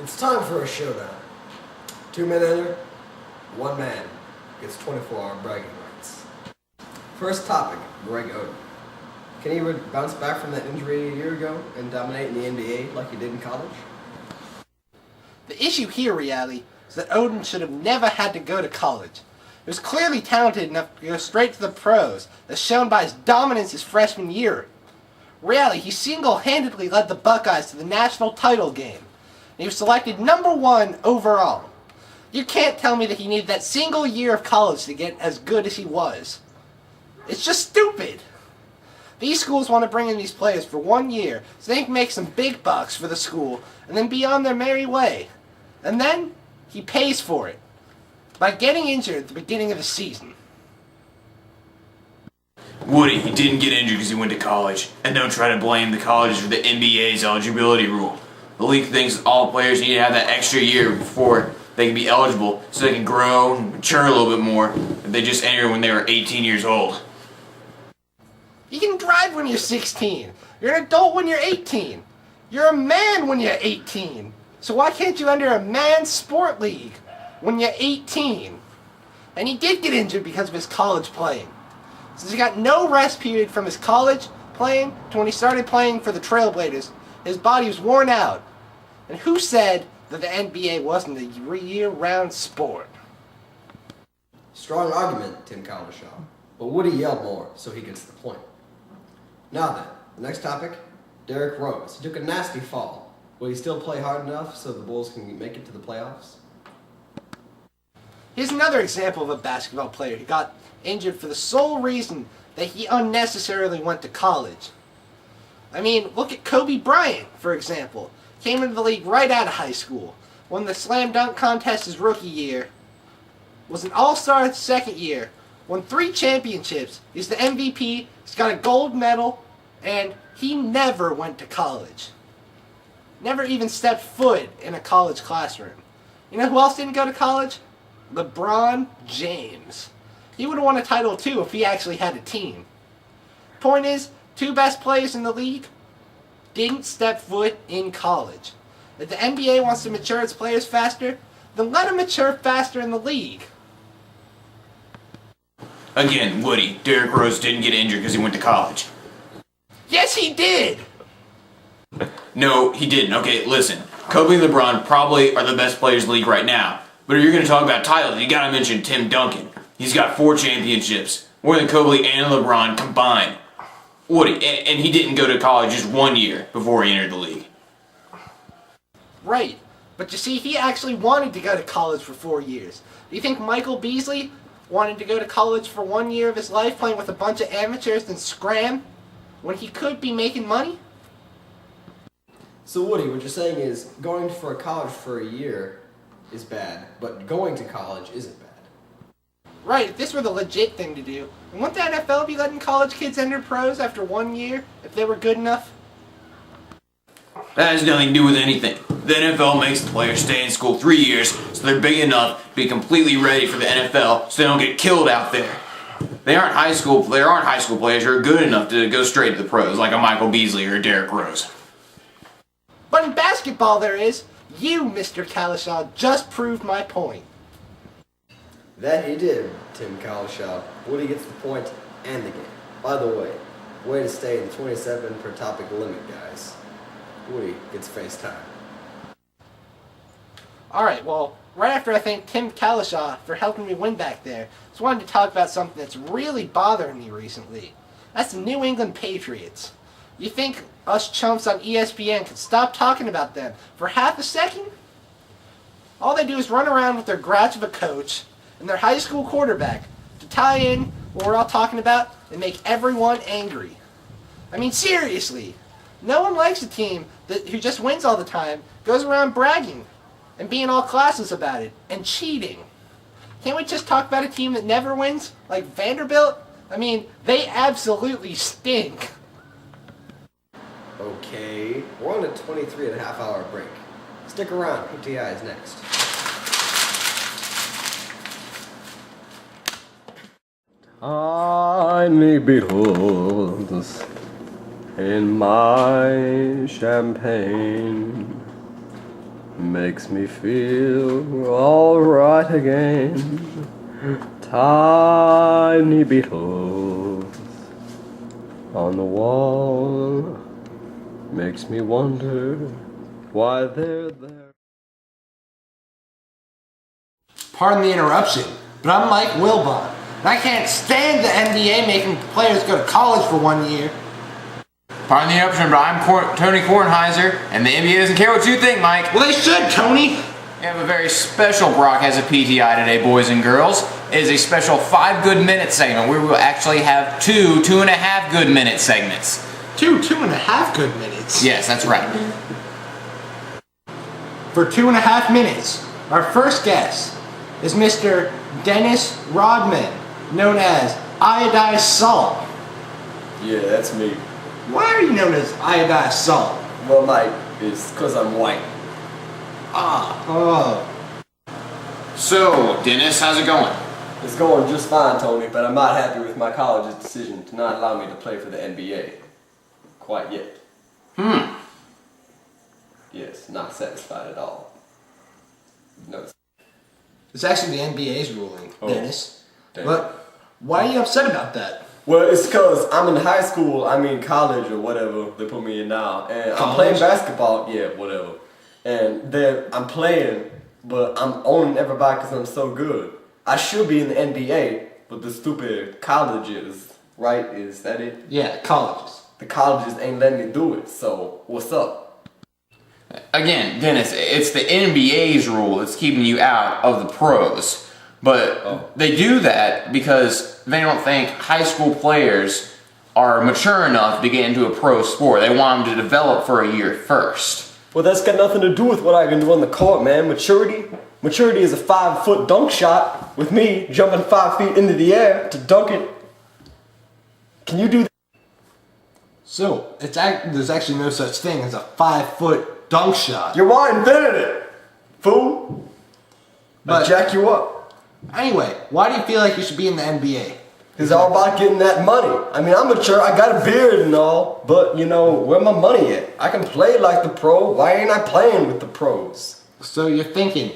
It's time for a showdown. 2 men enter, 1 man gets 24-hour bragging rights. First topic, Greg Oden. Can he bounce back from that injury a year ago and dominate in the NBA like he did in college? The issue here, reality, is that Oden should have never had to go to college. He was clearly talented enough to go straight to the pros, as shown by his dominance his freshman year. Reality, he single-handedly led the Buckeyes to the national title game. And he was selected #1 overall. You can't tell me that he needed that single year of college to get as good as he was. It's just stupid. These schools want to bring in these players for 1 year so they can make some big bucks for the school and then be on their merry way. And then he pays for it by getting injured at the beginning of the season. Woody, he didn't get injured because he went to college. And don't try to blame the colleges for the NBA's eligibility rule. The league thinks all players need to have that extra year before they can be eligible so they can grow and mature a little bit more if they just enter when they were 18 years old. You can drive when you're 16. You're an adult when you're 18. You're a man when you're 18. So why can't you enter a man's sport league when you're 18? And he did get injured because of his college playing. Since he got no rest period from his college playing to when he started playing for the Trailblazers, his body was worn out. And who said that the NBA wasn't a year-round sport? Strong argument, Tim Cowlishaw. But Woody yelled more, so he gets the point. Now then, the next topic, Derrick Rose. He took a nasty fall. Will he still play hard enough so the Bulls can make it to the playoffs? Here's another example of a basketball player who got injured for the sole reason that he unnecessarily went to college. I mean, look at Kobe Bryant, for example. Came into the league right out of high school, won the slam dunk contest his rookie year, was an all-star his second year, won 3 championships, he's the MVP, he's got a gold medal, and he never went to college. Never even stepped foot in a college classroom. You know who else didn't go to college? LeBron James. He would have won a title too if he actually had a team. Point is, 2 best players in the league didn't step foot in college. If the NBA wants to mature its players faster, then let them mature faster in the league. Again, Woody, Derrick Rose didn't get injured because he went to college. Yes, he did! No, he didn't. Okay, listen. Kobe and LeBron probably are the best players in the league right now. But if you're going to talk about titles, you got to mention Tim Duncan. He's got 4 championships, more than Kobe and LeBron combined. Woody, and he didn't go to college just 1 year before he entered the league. Right, but you see, he actually wanted to go to college for 4 years. Do you think Michael Beasley wanted to go to college for 1 year of his life playing with a bunch of amateurs and scram when he could be making money? So Woody, what you're saying is going for college for a year is bad, but going to college isn't bad. Right, if this were the legit thing to do, wouldn't the NFL be letting college kids enter pros after 1 year, if they were good enough? That has nothing to do with anything. The NFL makes the players stay in school 3 years so they're big enough to be completely ready for the NFL so they don't get killed out there. There aren't high school players who are good enough to go straight to the pros like a Michael Beasley or a Derrick Rose. But in basketball there is. You, Mr. Cowlishaw, just proved my point. That he did, Tim Cowlishaw. Woody gets the point and the game. By the way to stay in the 27 per topic limit, guys. Woody gets FaceTime. Alright, well, right after I thank Tim Cowlishaw for helping me win back there, I just wanted to talk about something that's really bothering me recently. That's the New England Patriots. You think us chumps on ESPN could stop talking about them for half a second? All they do is run around with their grouch of a coach and their high school quarterback to tie in what we're all talking about and make everyone angry. I mean, seriously, no one likes a team who just wins all the time, goes around bragging and being all classes about it and cheating. Can't we just talk about a team that never wins, like Vanderbilt? I mean, they absolutely stink. Okay, we're on a 23.5-hour break. Stick around, PTI is next. Tiny beetles in my champagne. makes me feel alright again. Tiny beetles on the wall makes me wonder why they're there. Pardon the interruption, but I'm Mike Wilbon, and I can't stand the NBA making players go to college for 1 year. Pardon the interruption, but I'm Tony Kornheiser, and the NBA doesn't care what you think, Mike. Well, they should, Tony! We have a very special broadcast of PTI today, boys and girls. It is a special 5 good minute segment where we will actually have 2.5 good minute segments. 2.5 good minutes? Yes, that's right. For 2.5 minutes, our first guest is Mr. Dennis Rodman, known as Iodized Salt. Yeah, that's me. Why are you known as Iodized Salt? Well, Mike, it's because I'm white. So, Dennis, how's it going? It's going just fine, Tony, but I'm not happy with my college's decision to not allow me to play for the NBA. Quite yet. Yes, not satisfied at all. No. It's actually the NBA's ruling, Dennis. Damn. But why are you upset about that? Well, it's because I'm in high school, college or whatever they put me in now, and I'm playing basketball, yeah, whatever. And then I'm playing, but I'm owning everybody because I'm so good. I should be in the NBA, but the stupid colleges, right, is that it? Yeah, colleges. The colleges ain't letting me do it, so what's up? Again, Dennis, it's the NBA's rule that's keeping you out of the pros. But they do that because they don't think high school players are mature enough to get into a pro sport. They want them to develop for a year first. Well, that's got nothing to do with what I can do on the court, man. Maturity is a 5-foot dunk shot with me jumping 5 feet into the air to dunk it. Can you do that? So, there's actually no such thing as a 5-foot dunk shot. Your wife invented it, fool. I'll jack you up. Anyway, why do you feel like you should be in the NBA? It's all about getting that money. I mean, I'm mature, I got a beard and all, but you know, where my money at? I can play like the pro, why ain't I playing with the pros? So you're thinking,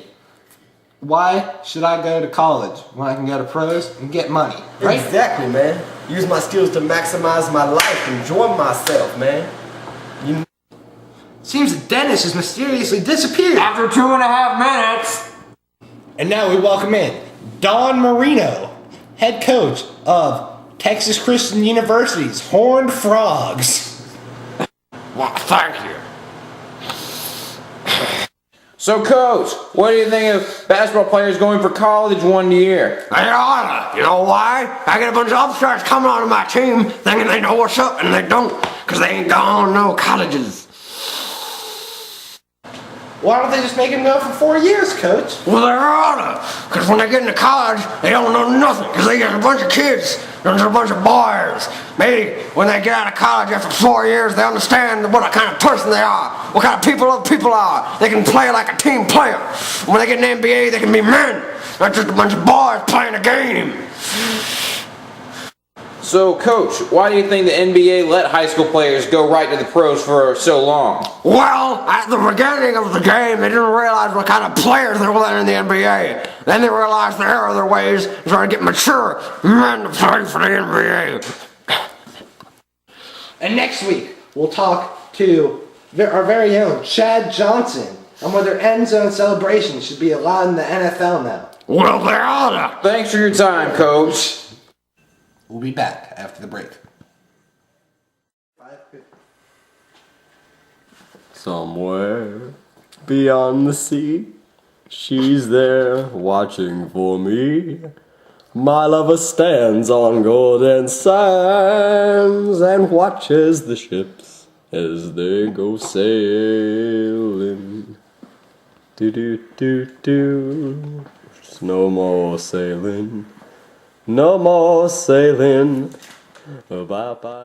why should I go to college when I can go to pros and get money, right? Exactly, man. Use my skills to maximize my life, enjoy myself, man. Seems that Dennis has mysteriously disappeared. After 2.5 minutes. And now we welcome in Don Marino, head coach of Texas Christian University's Horned Frogs. Well, thank you. So, Coach, what do you think of basketball players going for college 1 year? They oughta. You know why? I get a bunch of upstarts coming onto my team thinking they know what's up, and they don't, because they ain't gone no colleges. Why don't they just make him go for 4 years, Coach? Well, they oughta, because when they get into college, they don't know nothing, because they get a bunch of kids, there's a bunch of boys. Maybe when they get out of college after 4 years, they understand what kind of person they are, what kind of people other people are. They can play like a team player. When they get in the NBA, they can be men, not just a bunch of boys playing a game. So, Coach, why do you think the NBA let high school players go right to the pros for so long? Well, at the beginning of the game, they didn't realize what kind of players they were letting in the NBA. Then they realized there are other ways and started to get mature men to play for the NBA. And next week, we'll talk to our very own Chad Johnson on whether end zone celebrations should be allowed in the NFL now. Well, they oughta. Thanks for your time, Coach. We'll be back after the break. Somewhere beyond the sea, she's there watching for me. My lover stands on golden sands and watches the ships as they go sailing. Do do do do. There's no more sailing. No more sailing. Bye bye.